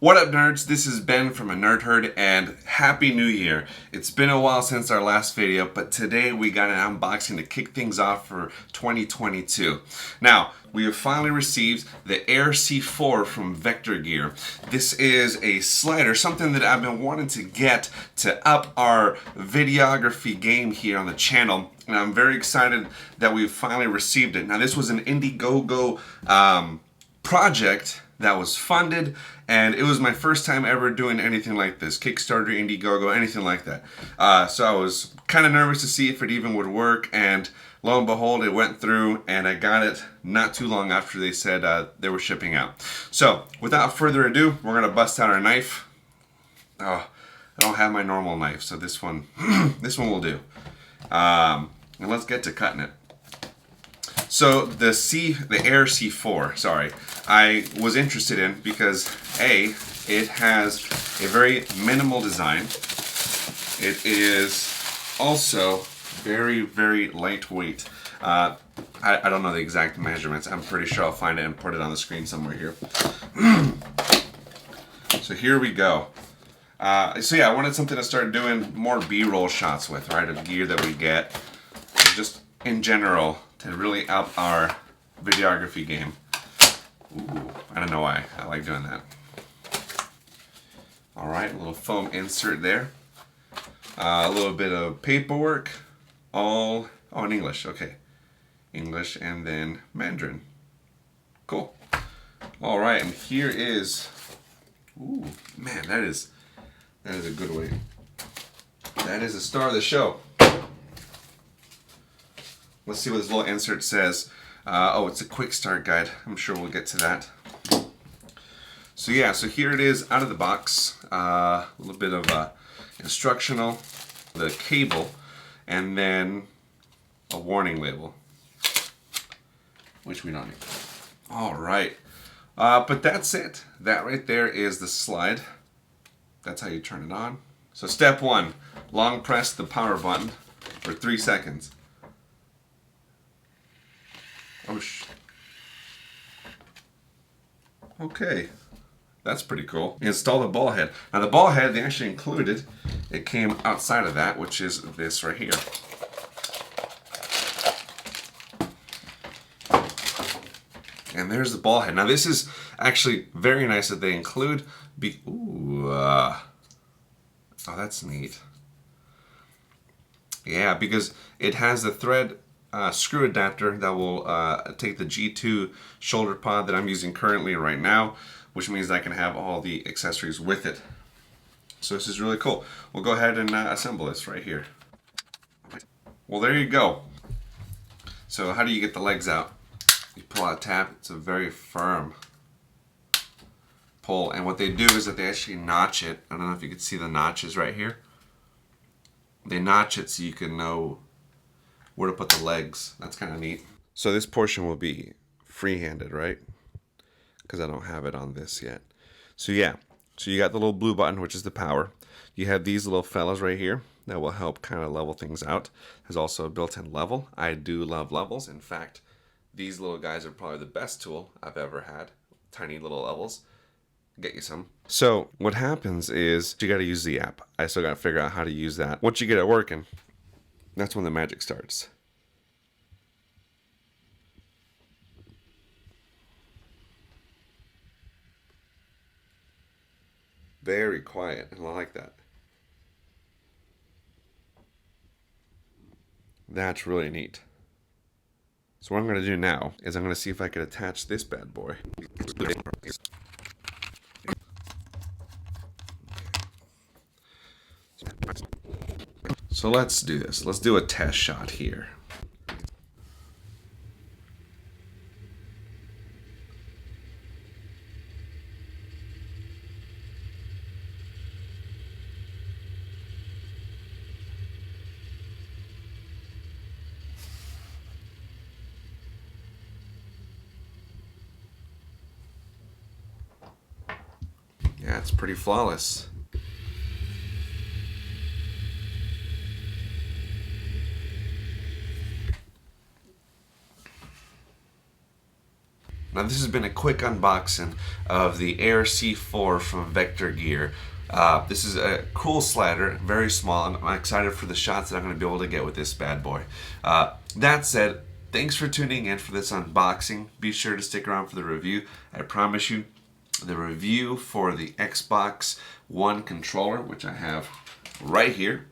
What up, nerds? This is Ben from A Nerd Herd, and Happy New Year. It's been a while since our last video, but today we got an unboxing to kick things off for 2022. Now, we have finally received the Air C4 from VectorGear. This is a slider, something that I've been wanting to get to up our videography game here on the channel, and I'm very excited that we've finally received it. Now, this was an Indiegogo project that was funded, and it was my first time ever doing anything like this. Kickstarter, Indiegogo, anything like that. So I was kind of nervous to see if it even would work, and lo and behold, it went through, and I got it not too long after they said they were shipping out. So without further ado, we're gonna bust out our knife. Oh, I don't have my normal knife, so this one, this one will do. And let's get to cutting it. So the Air C4, sorry, I was interested in because A, it has a very minimal design. It is also very, very lightweight. I don't know the exact measurements. I'm pretty sure I'll find it and put it on the screen somewhere here. So here we go. So yeah, I wanted something to start doing more B-roll shots with, right, of gear that we get. Just in general, to really up our videography game. Ooh, I don't know why I like doing that. Alright, a little foam insert there. A little bit of paperwork. Oh, in English, okay. English and then Mandarin. Cool. Alright, and here is, ooh, man, that is a good way. That is the star of the show. Let's see what this little insert says. Oh, it's a quick start guide. I'm sure we'll get to that. So yeah, so here it is out of the box. A little bit of instructional, the cable, and then a warning label, which we don't need. All right, but that's it. That right there is the slide. That's how you turn it on. So step one, long press the power button for 3 seconds. Oh, okay, that's pretty cool. Install the ball head. Now the ball head, they actually included, it came outside of that, which is this right here. And there's the ball head. Now this is actually very nice that they include, oh, that's neat. Yeah, because it has the thread screw adapter that will take the G2 shoulder pod that I'm using currently right now, which means I can have all the accessories with it. So this is really cool. We'll go ahead and assemble this right here. Well, there you go. So how do you get the legs out? You pull out a tab. It's a very firm pull, and what they do is that they actually notch it. I don't know if you can see the notches right here. They notch it so you can know where to put the legs. That's kind of neat. So this portion will be free-handed, right? Because I don't have it on this yet. So yeah, so you got the little blue button, which is the power. You have these little fellas right here that will help kind of level things out. There's also a built-in level. I do love levels. In fact, these little guys are probably the best tool I've ever had. Tiny little levels. Get you some. So what happens is you got to use the app. I still got to figure out how to use that. Once you get it working, that's when the magic starts. Very quiet, and I like that. That's really neat. So what I'm going to do now is I'm going to see if I can attach this bad boy. So let's do this. Let's do a test shot here. Yeah, it's pretty flawless. Now Now this has been a quick unboxing of the Air C4 from VectorGear. This is a cool slider, very small. I'm excited for the shots that I'm going to be able to get with this bad boy. That said, thanks for tuning in for this unboxing. Be sure to stick around for the review. I promise you, the review for the Xbox One controller, which I have right here,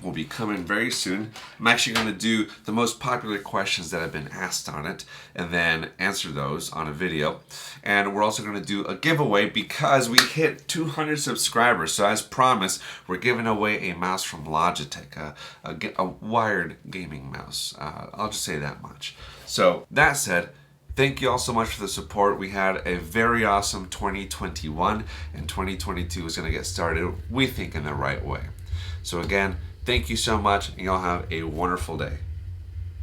will be coming very soon. I'm actually going to do the most popular questions that have been asked on it and then answer those on a video. And we're also going to do a giveaway because we hit 200 subscribers. So as promised, we're giving away a mouse from Logitech, a wired gaming mouse. I'll just say that much. So that said, thank you all so much for the support. We had a very awesome 2021 and 2022 is going to get started, we think, in the right way. So again, thank you so much, and y'all have a wonderful day.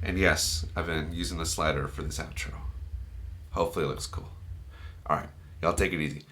And yes, I've been using the slider for this outro. Hopefully it looks cool. Alright, y'all take it easy.